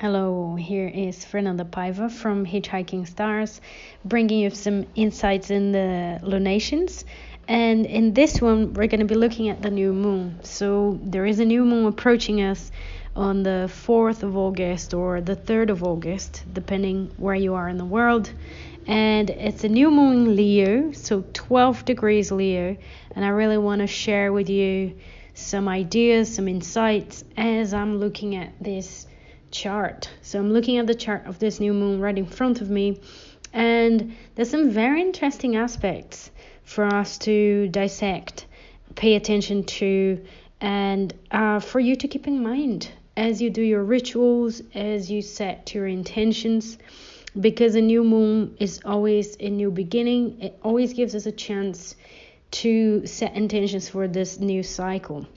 Hello, here is Fernanda Paiva from Hitchhiking Stars, bringing you some insights in the lunations. And in this one, we're going to be looking at the new moon. So there is a new moon approaching us on the 4th of August or the 3rd of August, depending where you are in the world. And it's a new moon Leo, so 12 degrees Leo. And I really want to share with you some ideas, some insights as I'm looking at this chart. So I'm looking at the chart of this new moon right in front of me, and there's some very interesting aspects for us to dissect, pay attention to, and for you to keep in mind as you do your rituals, as you set your intentions, because a new moon is always a new beginning. It always gives us a chance to set intentions for this new cycle.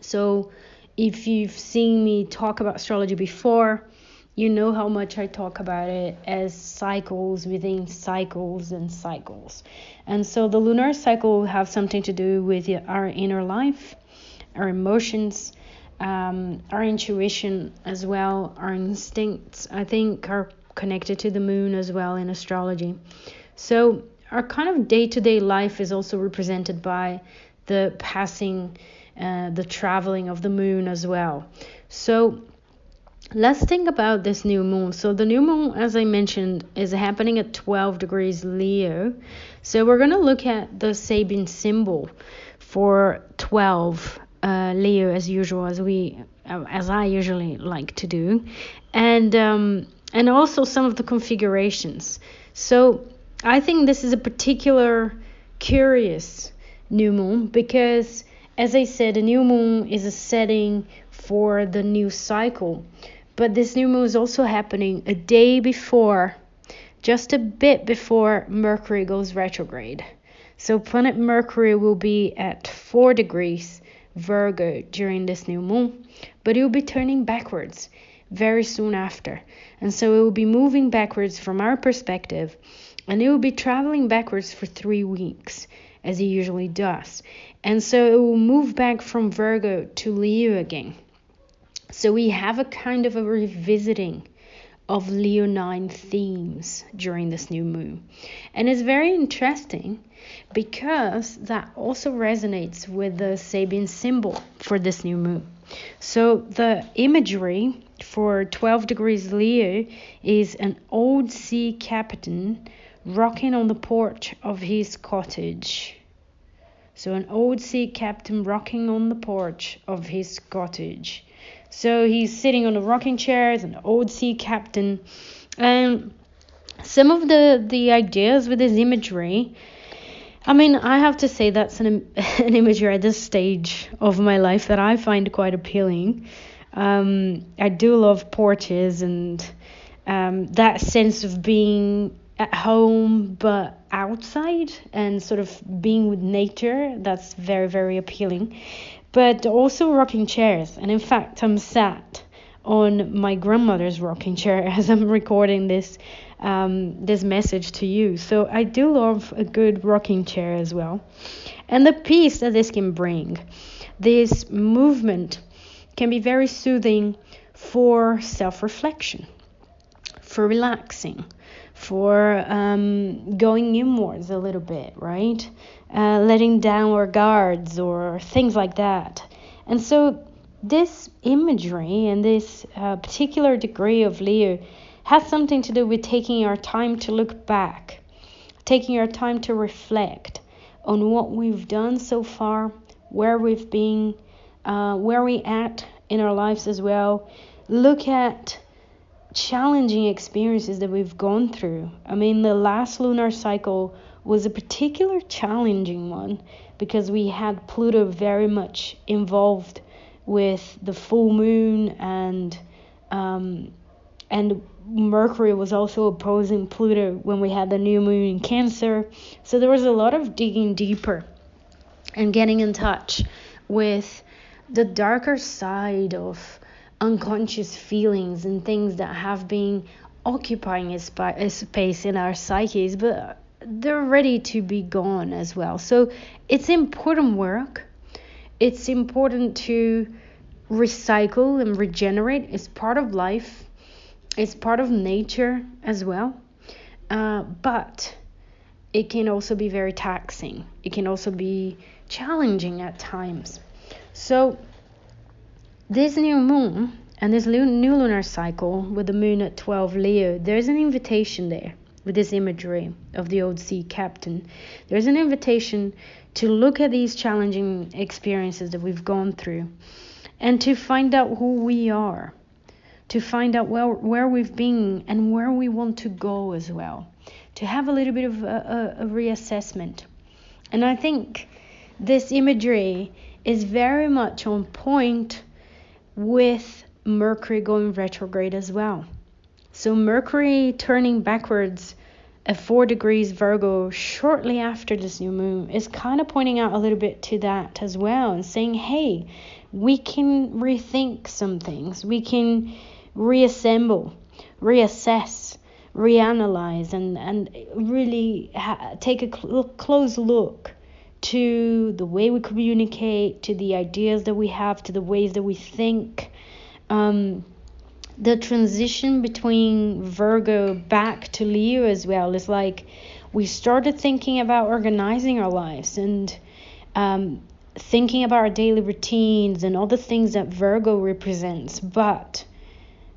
So if you've seen me talk about astrology before, you know how much I talk about it as cycles within cycles and cycles. And so the lunar cycle will have something to do with our inner life, our emotions, our intuition as well, our instincts, I think, are connected to the moon as well in astrology. So our kind of day-to-day life is also represented by the passing, the traveling of the moon as well. So let's think about this new moon. So the new moon, as I mentioned, is happening at 12 degrees Leo. So we're going to look at the Sabin symbol for 12 Leo as usual, as I usually like to do, and also some of the configurations. So I think this is a particular curious new moon because, as I said, a new moon is a setting for the new cycle. But this new moon is also happening a day before, just a bit before Mercury goes retrograde. So planet Mercury will be at 4 degrees Virgo during this new moon, but it will be turning backwards very soon after. And so it will be moving backwards from our perspective, and it will be traveling backwards for 3 weeks, as it usually does. And so it will move back from Virgo to Leo again. So we have a kind of a revisiting of Leonine themes during this new moon. And it's very interesting because that also resonates with the Sabin symbol for this new moon. So the imagery for 12 degrees Leo is an old sea captain rocking on the porch of his cottage. So an old sea captain rocking on the porch of his cottage. So he's sitting on a rocking chair as an old sea captain. And some of the ideas with this imagery, I mean, I have to say that's an imagery at this stage of my life that I find quite appealing. I do love porches and that sense of being at home but outside and sort of being with nature. That's very, very appealing. But also rocking chairs. And in fact, I'm sat on my grandmother's rocking chair as I'm recording this message to you. So I do love a good rocking chair as well. And the peace that this can bring, this movement can be very soothing for self-reflection, for relaxing, for going inwards a little bit, right? Letting down our guards or things like that. And so this imagery and this particular degree of Leo has something to do with taking our time to look back, taking our time to reflect on what we've done so far, where we've been, where we're at in our lives as well. Look at challenging experiences that we've gone through. I mean, the last lunar cycle was a particular challenging one because we had Pluto very much involved with the full moon, and Mercury was also opposing Pluto when we had the new moon in Cancer. So there was a lot of digging deeper and getting in touch with the darker side of unconscious feelings and things that have been occupying a space in our psyches, but they're ready to be gone as well. So it's important work. It's important to recycle and regenerate. It's part of life. It's part of nature as well, but it can also be very taxing. It can also be challenging at times. So this new moon and this new lunar cycle with the moon at 12 Leo, there's an invitation there with this imagery of the old sea captain. There's an invitation to look at these challenging experiences that we've gone through and to find out who we are, to find out where we've been and where we want to go as well, to have a little bit of a reassessment. And I think this imagery is very much on point with Mercury going retrograde as well. So Mercury turning backwards at 4 degrees Virgo shortly after this new moon is kind of pointing out a little bit to that as well and saying, hey, we can rethink some things. We can reassemble, reassess, reanalyze, and really take a close look to the way we communicate, to the ideas that we have, to the ways that we think. The transition between Virgo back to Leo as well is like we started thinking about organizing our lives and thinking about our daily routines and all the things that Virgo represents, but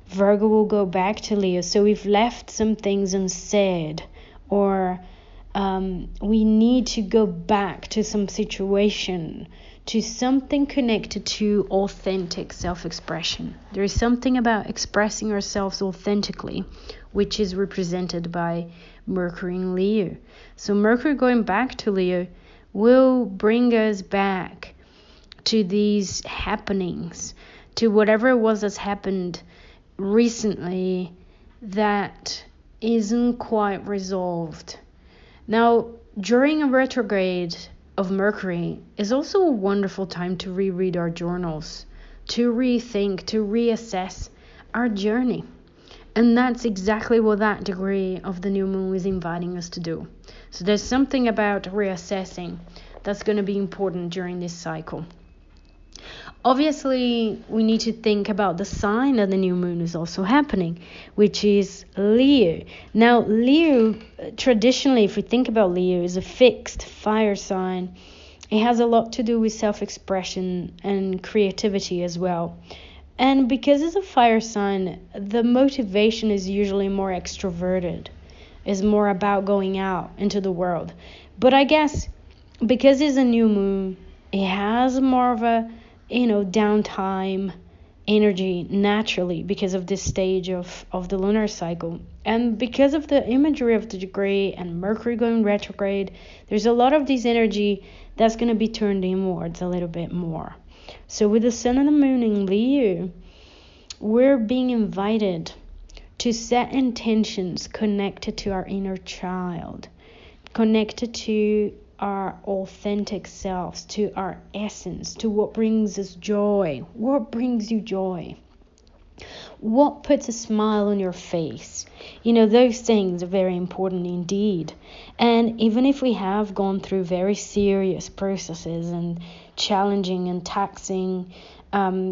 Virgo will go back to Leo. So we've left some things unsaid, or we need to go back to some situation, to something connected to authentic self-expression. There is something about expressing ourselves authentically, which is represented by Mercury in Leo. So Mercury going back to Leo will bring us back to these happenings, to whatever it was that's happened recently that isn't quite resolved. Now, during a retrograde of Mercury is also a wonderful time to reread our journals, to rethink, to reassess our journey. And that's exactly what that degree of the new moon is inviting us to do. So there's something about reassessing that's going to be important during this cycle. Obviously, we need to think about the sign that the new moon is also happening, which is Leo. Now, Leo, traditionally, if we think about Leo, is a fixed fire sign. It has a lot to do with self-expression and creativity as well. And because it's a fire sign, the motivation is usually more extroverted. It's more about going out into the world. But I guess because it's a new moon, it has more of a downtime energy naturally because of this stage of the lunar cycle. And because of the imagery of the degree and Mercury going retrograde, there's a lot of this energy that's going to be turned inwards a little bit more. So with the sun and the moon in Leo, we're being invited to set intentions connected to our inner child, connected to our authentic selves, to our essence, to what brings us joy. What brings you joy? What puts a smile on your face? Those things are very important indeed. And even if we have gone through very serious processes and challenging and taxing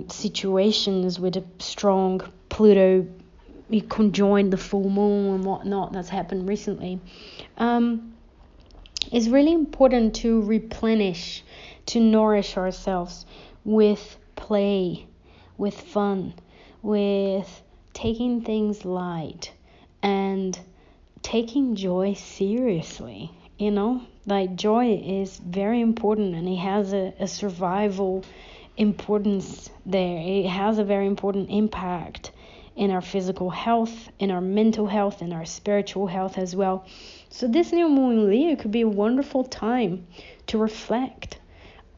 situations with a strong Pluto conjoined the full moon and whatnot that's happened recently, it's really important to replenish, to nourish ourselves with play, with fun, with taking things light and taking joy seriously. Like joy is very important, and it has a survival importance there. It has a very important impact in our physical health, in our mental health, in our spiritual health as well. So this new moon in Leo could be a wonderful time to reflect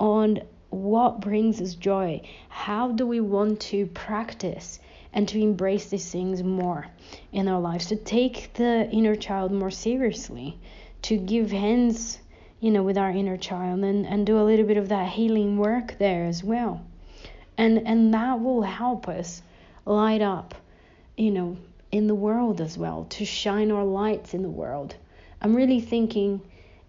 on what brings us joy. How do we want to practice and to embrace these things more in our lives, to take the inner child more seriously, to give hands, with our inner child and do a little bit of that healing work there as well. And that will help us light up, in the world as well, to shine our lights in the world. I'm really thinking,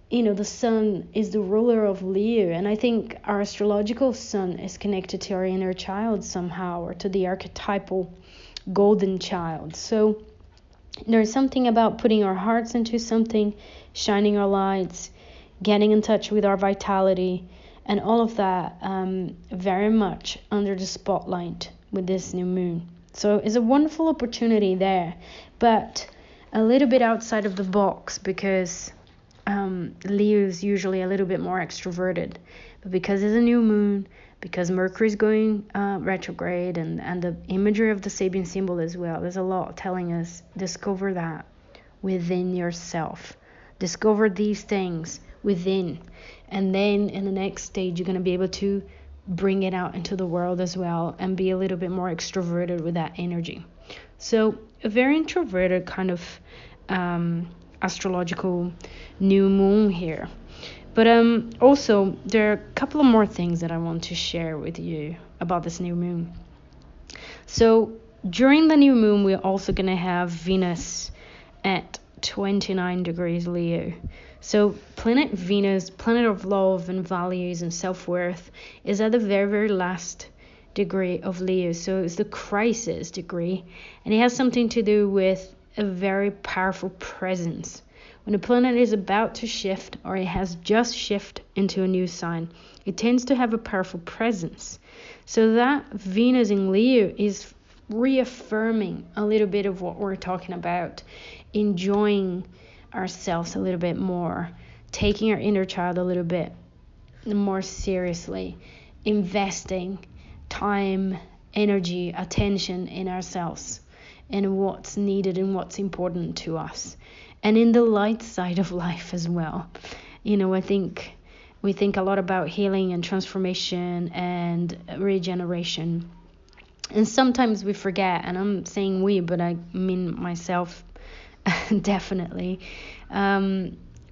the sun is the ruler of Leo, and I think our astrological sun is connected to our inner child somehow, or to the archetypal golden child. So there's something about putting our hearts into something, shining our lights, getting in touch with our vitality, and all of that very much under the spotlight with this new moon. So it's a wonderful opportunity there, but a little bit outside of the box, because Leo is usually a little bit more extroverted. But because it's a new moon, because Mercury is going retrograde, and the imagery of the Sabian symbol as well, there's a lot telling us, discover that within yourself. Discover these things within. And then in the next stage, you're going to be able to bring it out into the world as well, and be a little bit more extroverted with that energy. So a very introverted kind of astrological new moon here. But also there are a couple of more things that I want to share with you about this new moon. So during the new moon, we're also going to have Venus at 29 degrees Leo. So planet Venus, planet of love and values and self-worth, is at the very, very last degree of Leo. So it's the crisis degree, and it has something to do with a very powerful presence. When a planet is about to shift, or it has just shifted into a new sign, it tends to have a powerful presence. So that Venus in Leo is reaffirming a little bit of what we're talking about, enjoying ourselves a little bit more, taking our inner child a little bit more seriously, investing time, energy, attention in ourselves, and what's needed and what's important to us, and in the light side of life as well. I think we think a lot about healing and transformation and regeneration, and sometimes we forget, and I'm saying we, but I mean myself definitely,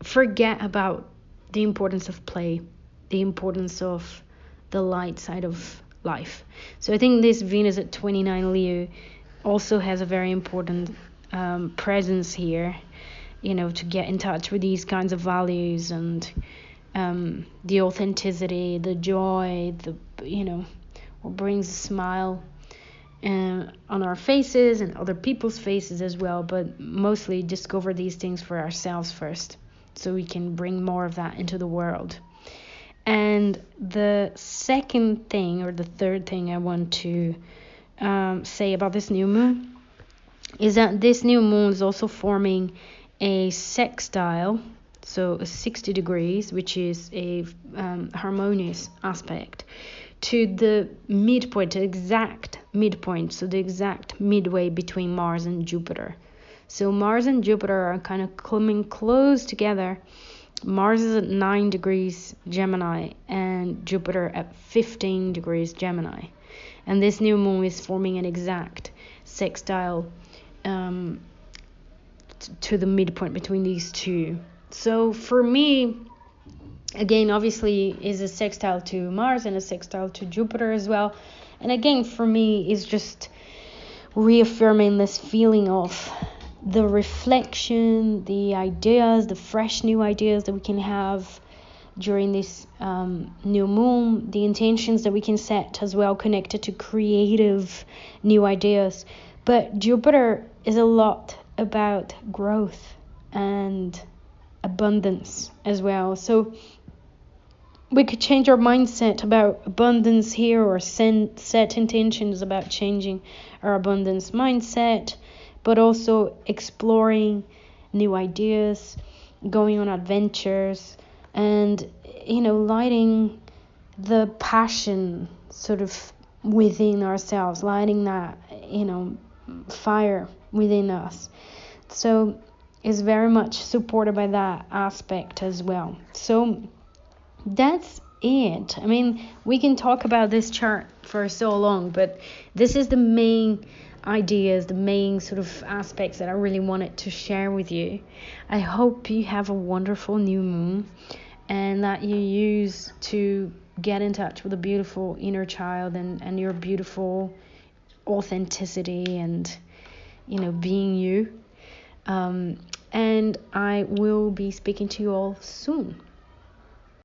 forget about the importance of play, the importance of the light side of life. So I think this Venus at 29 Leo also has a very important presence here, to get in touch with these kinds of values, and the authenticity, the joy, what brings a smile on our faces and other people's faces as well, but mostly discover these things for ourselves first, so we can bring more of that into the world. And the second thing, or the third thing I want to say about this new moon, is that this new moon is also forming a sextile, so a 60 degrees, which is a harmonious aspect, to the midpoint, the exact midpoint, so the exact midway between Mars and Jupiter. So Mars and Jupiter are kind of coming close together. Mars is at 9 degrees Gemini and Jupiter at 15 degrees Gemini. And this new moon is forming an exact sextile to the midpoint between these two. So for me, again, obviously is a sextile to Mars and a sextile to Jupiter as well. And again, for me, is just reaffirming this feeling of the reflection, the ideas, the fresh new ideas that we can have during this new moon, the intentions that we can set as well, connected to creative new ideas. But Jupiter is a lot about growth and abundance as well. So we could change our mindset about abundance here, or set intentions about changing our abundance mindset, but also exploring new ideas, going on adventures, and lighting the passion sort of within ourselves, lighting that fire within us. So it's very much supported by that aspect as well. So that's it. I mean, we can talk about this chart for so long, but this is the main ideas, the main sort of aspects that I really wanted to share with you. I hope you have a wonderful new moon, and that you use to get in touch with a beautiful inner child and your beautiful authenticity and being you. And I will be speaking to you all soon.